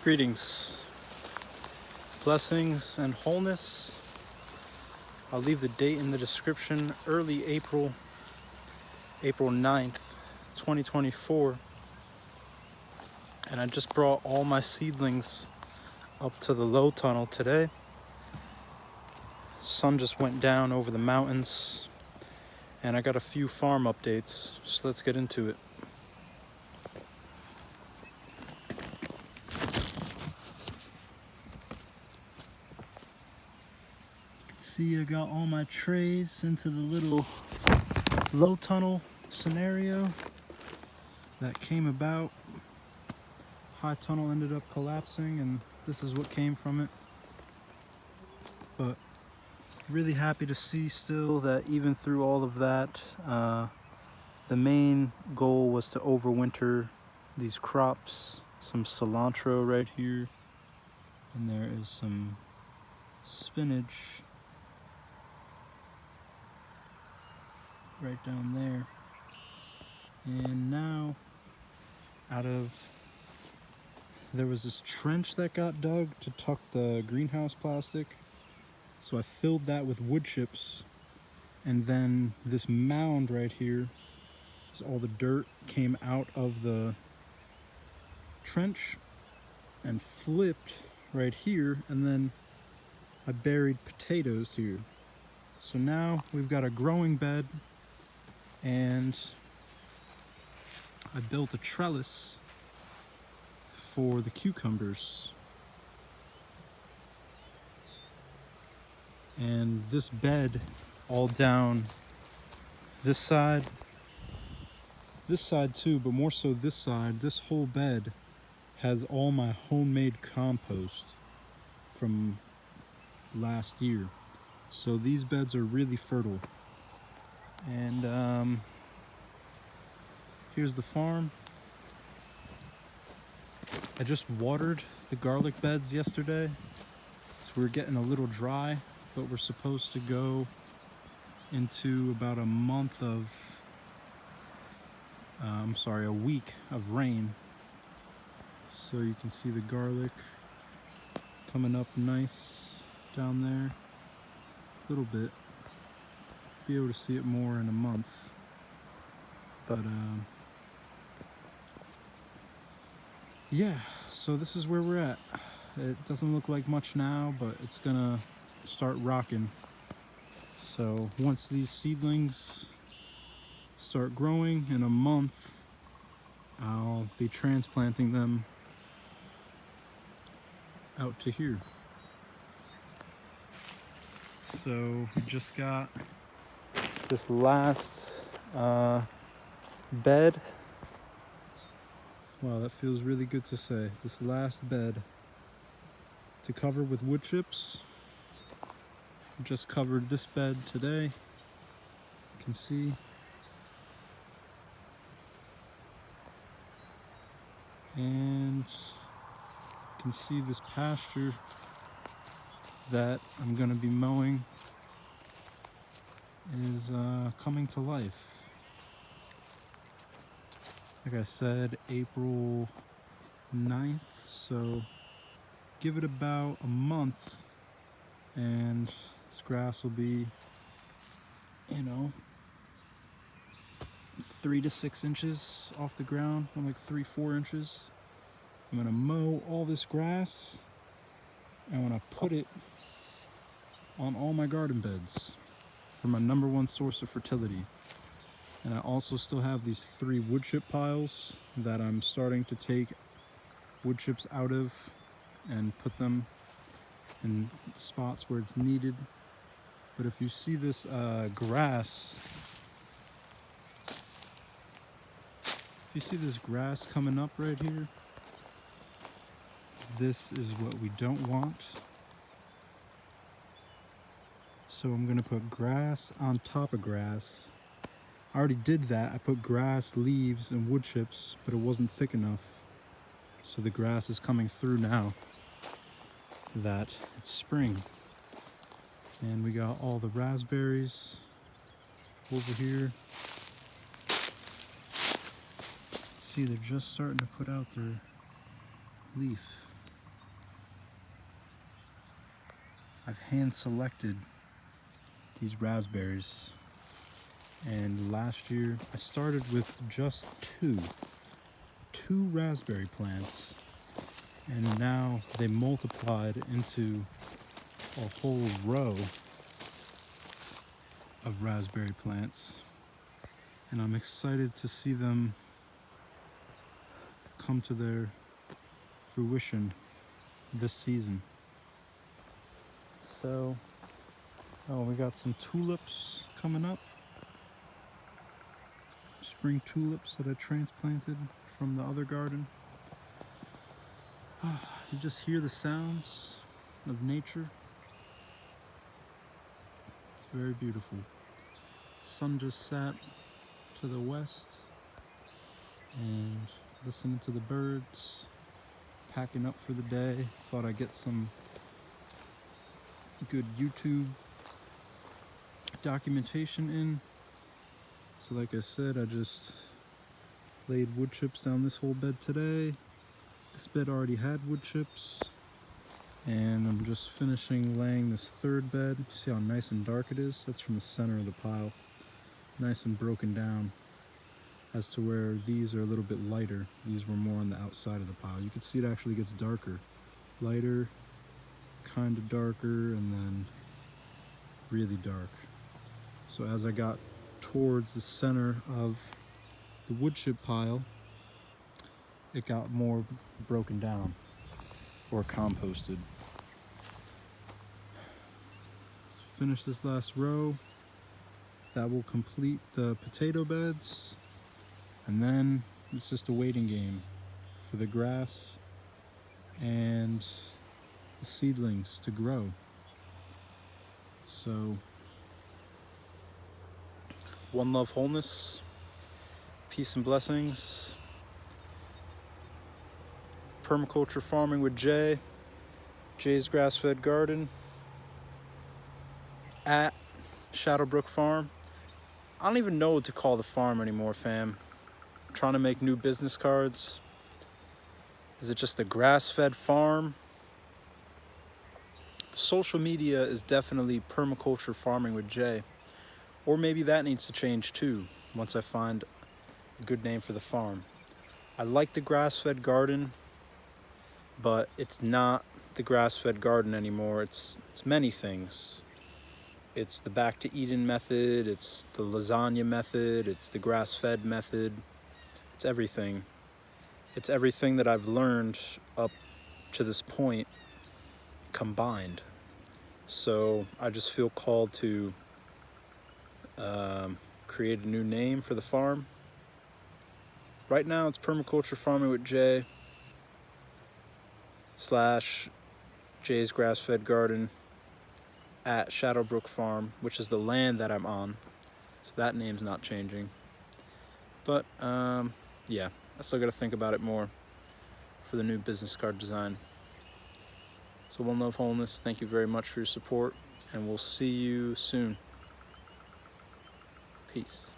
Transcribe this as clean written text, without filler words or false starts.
Greetings, blessings, and wholeness. I'll leave the date in the description. Early April 9th, 2024. And I just brought all my seedlings up to the low tunnel today. Sun just went down over the mountains, and I got a few farm updates, so let's get into it. See, I got all my trays into the little low tunnel scenario that came about. High tunnel ended up collapsing, and this is what came from it. But really happy to see still that even through all of that, the main goal was to overwinter these crops. Some cilantro right here, and there is some spinach right down there. And now there was this trench that got dug to tuck the greenhouse plastic, so I filled that with wood chips, and then this mound right here, so all the dirt came out of the trench and flipped right here, and then I buried potatoes here. So now we've got a growing bed, and I built a trellis for the cucumbers. And this bed all down this side too, but more so this side, this whole bed has all my homemade compost from last year. So these beds are really fertile. And here's the farm. I just watered the garlic beds yesterday, so we're getting a little dry, but we're supposed to go into about a week of rain. So you can see the garlic coming up nice down there, a little bit. Be able to see it more in a month, but yeah, so this is where we're at. It doesn't look like much now, but it's gonna start rocking. So once these seedlings start growing in a month, I'll be transplanting them out to here. So we just got this last bed. Wow, that feels really good to say. This last bed to cover with wood chips. Just covered this bed today. You can see. And you can see this pasture that I'm going to be mowing is coming to life. Like I said, April 9th, so give it about a month and this grass will be, 3 to 6 inches off the ground, or like 3-4 inches. I'm gonna mow all this grass and I'm gonna put it on all my garden beds for my #1 source of fertility. And I also still have these 3 wood chip piles that I'm starting to take wood chips out of and put them in spots where it's needed. But if you see this grass coming up right here, this is what we don't want. So I'm gonna put grass on top of grass. I already did that. I put grass, leaves, and wood chips, but it wasn't thick enough. So the grass is coming through now that it's spring. And we got all the raspberries over here. See, they're just starting to put out their leaf. I've hand selected these raspberries, and last year I started with just two raspberry plants, and now they multiplied into a whole row of raspberry plants, and I'm excited to see them come to their fruition this season. So, we got some tulips coming up, spring tulips that I transplanted from the other garden. You just hear the sounds of nature. It's very beautiful. Sun just sat to the west, and listening to the birds, packing up for the day. Thought I'd get some good YouTube documentation in. So like I said, I just laid wood chips down this whole bed today. This bed already had wood chips, and I'm just finishing laying this third bed. You see how nice and dark it is? That's from the center of the pile. Nice and broken down, as to where these are a little bit lighter. These were more on the outside of the pile. You can see it actually gets darker. Lighter, kind of darker, and then really dark. So as I got towards the center of the wood chip pile, it got more broken down or composted. Finish this last row. That will complete the potato beds, and then it's just a waiting game for the grass and the seedlings to grow. So, one love, wholeness, peace and blessings. Permaculture farming with Jay, Jay's Grass-Fed Garden, at Shadowbrook Farm. I don't even know what to call the farm anymore, fam. I'm trying to make new business cards. Is it just a grass-fed farm? Social media is definitely permaculture farming with Jay. Or maybe that needs to change too, once I find a good name for the farm. I like the grass-fed garden, but it's not the grass-fed garden anymore. It's many things. It's the back to Eden method, it's the lasagna method, it's the grass-fed method. It's everything. It's everything that I've learned up to this point combined. So I just feel called to create a new name for the farm. Right now it's Permaculture Farming with Jay / Jay's Grass-Fed Garden at Shadowbrook Farm, which is the land that I'm on. So that name's not changing. But yeah, I still got to think about it more for the new business card design. So one love, wholeness. Thank you very much for your support, and we'll see you soon. Peace.